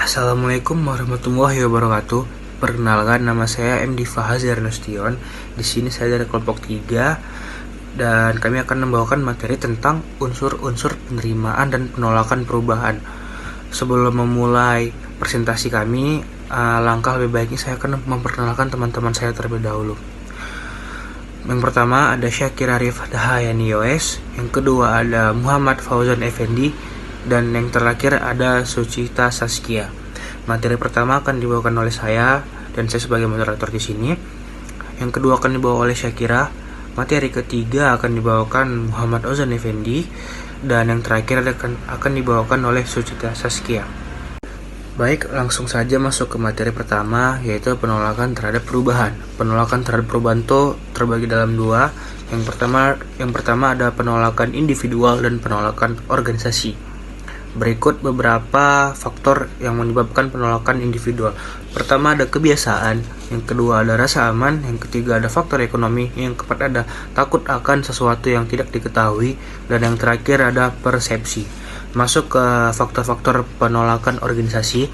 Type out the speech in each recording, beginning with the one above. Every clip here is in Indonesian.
Assalamualaikum warahmatullahi wabarakatuh. Perkenalkan, nama saya M. Fahazar Nustion. Di sini saya dari kelompok 3 dan kami akan membawakan materi tentang unsur-unsur penerimaan dan penolakan perubahan. Sebelum memulai presentasi kami, langkah lebih baiknya saya akan memperkenalkan teman-teman saya terlebih dahulu. Yang pertama ada Syakir Arif Dahayani Yos, yang kedua ada Muhammad Fauzan Effendi, dan yang terakhir ada Sucita Saskia. Materi pertama akan dibawakan oleh saya dan saya sebagai moderator di sini. Yang kedua akan dibawa oleh Syakira. Materi ketiga akan dibawakan Muhammad Ozan Effendi, dan yang terakhir akan dibawakan oleh Sucita Saskia. Baik, langsung saja masuk ke materi pertama, yaitu penolakan terhadap perubahan. Penolakan terhadap perubahan itu terbagi dalam dua. Yang pertama ada penolakan individual dan penolakan organisasi. Berikut beberapa faktor yang menyebabkan penolakan individual. Pertama ada kebiasaan, yang kedua ada rasa aman, yang ketiga ada faktor ekonomi, yang keempat ada takut akan sesuatu yang tidak diketahui, dan yang terakhir ada persepsi. Masuk ke faktor-faktor penolakan organisasi.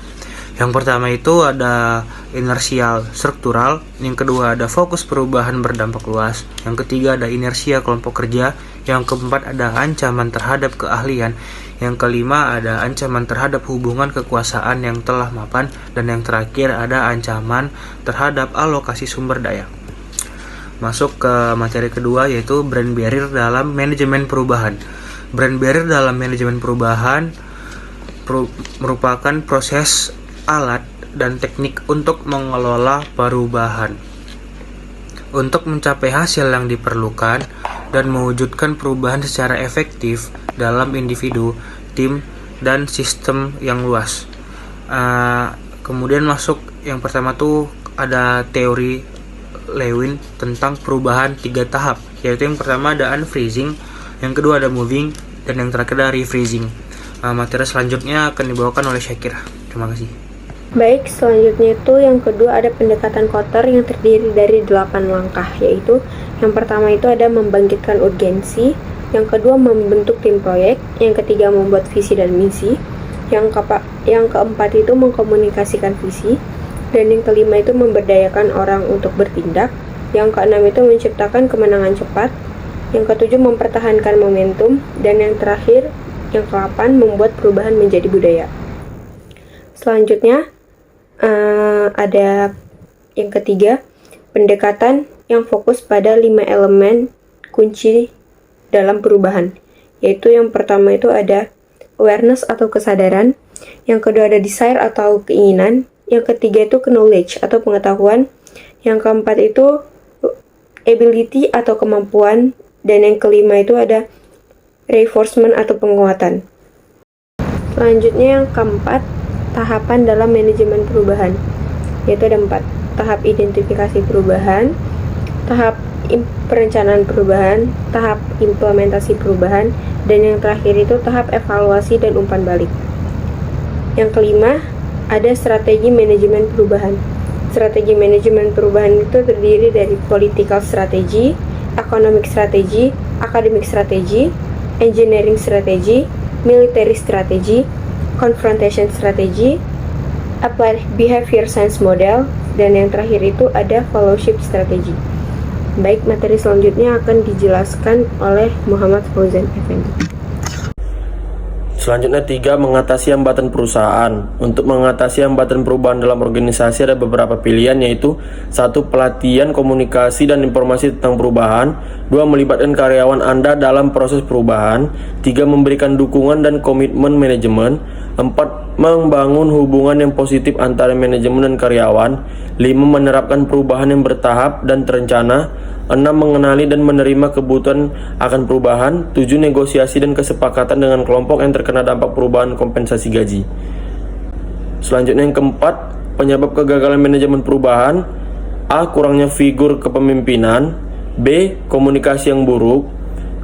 Yang pertama itu ada inersial struktural, yang kedua ada fokus perubahan berdampak luas, yang ketiga ada inersia kelompok kerja, yang keempat ada ancaman terhadap keahlian, yang kelima ada ancaman terhadap hubungan kekuasaan yang telah mapan, dan yang terakhir ada ancaman terhadap alokasi sumber daya. Masuk ke materi kedua, yaitu brand barrier dalam manajemen perubahan. Brand barrier dalam manajemen perubahan merupakan proses alat dan teknik untuk mengelola perubahan untuk mencapai hasil yang diperlukan dan mewujudkan perubahan secara efektif dalam individu, tim, dan sistem yang luas. Kemudian masuk yang pertama tuh ada teori Lewin tentang perubahan 3 tahap, yaitu yang pertama ada unfreezing, yang kedua ada moving, dan yang terakhir ada refreezing. Materi selanjutnya akan dibawakan oleh Syakira. Terima kasih. Baik, selanjutnya itu yang kedua ada pendekatan Kotter yang terdiri dari 8 langkah, yaitu yang pertama itu ada membangkitkan urgensi, yang kedua membentuk tim proyek, yang ketiga membuat visi dan misi, yang keempat itu mengkomunikasikan visi, dan yang kelima itu memberdayakan orang untuk bertindak, yang keenam itu menciptakan kemenangan cepat, yang ketujuh mempertahankan momentum, dan yang terakhir, yang ke-8 membuat perubahan menjadi budaya. Selanjutnya ada yang ketiga, pendekatan yang fokus pada 5 elemen kunci dalam perubahan, yaitu yang pertama itu ada awareness atau kesadaran, yang kedua ada desire atau keinginan, yang ketiga itu knowledge atau pengetahuan, yang keempat itu ability atau kemampuan, dan yang kelima itu ada reinforcement atau penguatan. Selanjutnya yang keempat, tahapan dalam manajemen perubahan, yaitu ada 4. Tahap identifikasi perubahan, tahap perencanaan perubahan, tahap implementasi perubahan, dan yang terakhir itu tahap evaluasi dan umpan balik. Yang kelima, ada strategi manajemen perubahan. Strategi manajemen perubahan itu terdiri dari political strategy, economic strategy, academic strategy, engineering strategy, military strategy, confrontation strategy, applied behavior science model, dan yang terakhir itu ada fellowship strategy. Baik, materi selanjutnya akan dijelaskan oleh Muhammad Fauzan Effendi. Selanjutnya 3. Mengatasi hambatan perusahaan. Untuk mengatasi hambatan perubahan dalam organisasi ada beberapa pilihan, yaitu 1. Pelatihan komunikasi dan informasi tentang perubahan, 2. Melibatkan karyawan Anda dalam proses perubahan, 3. Memberikan dukungan dan komitmen manajemen, 4. Membangun hubungan yang positif antara manajemen dan karyawan, 5. Menerapkan perubahan yang bertahap dan terencana, 6. Mengenali dan menerima kebutuhan akan perubahan, 7. Negosiasi dan kesepakatan dengan kelompok yang terkena dampak perubahan kompensasi gaji. Selanjutnya yang keempat, penyebab kegagalan manajemen perubahan: A. Kurangnya figur kepemimpinan, B. Komunikasi yang buruk,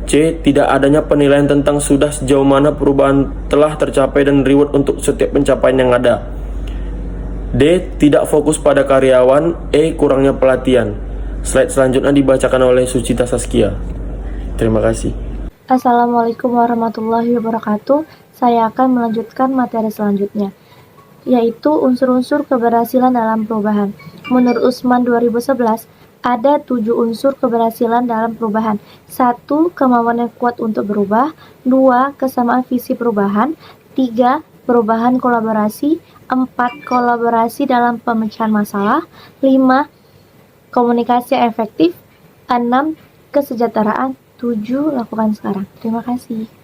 C. Tidak adanya penilaian tentang sudah sejauh mana perubahan telah tercapai dan reward untuk setiap pencapaian yang ada, D. Tidak fokus pada karyawan, E. Kurangnya pelatihan. Slide selanjutnya dibacakan oleh Sucita Saskia. Terima kasih. Assalamualaikum warahmatullahi wabarakatuh. Saya akan melanjutkan materi selanjutnya. yaitu unsur-unsur keberhasilan dalam perubahan. Menurut Usman 2011, ada 7 unsur keberhasilan dalam perubahan. 1. Kemauan yang kuat untuk berubah. 2. Kesamaan visi perubahan. 3. Perubahan kolaborasi. 4. Kolaborasi dalam pemecahan masalah. 5. Komunikasi yang efektif. 6. Kesejahteraan. 7. Lakukan sekarang. Terima kasih.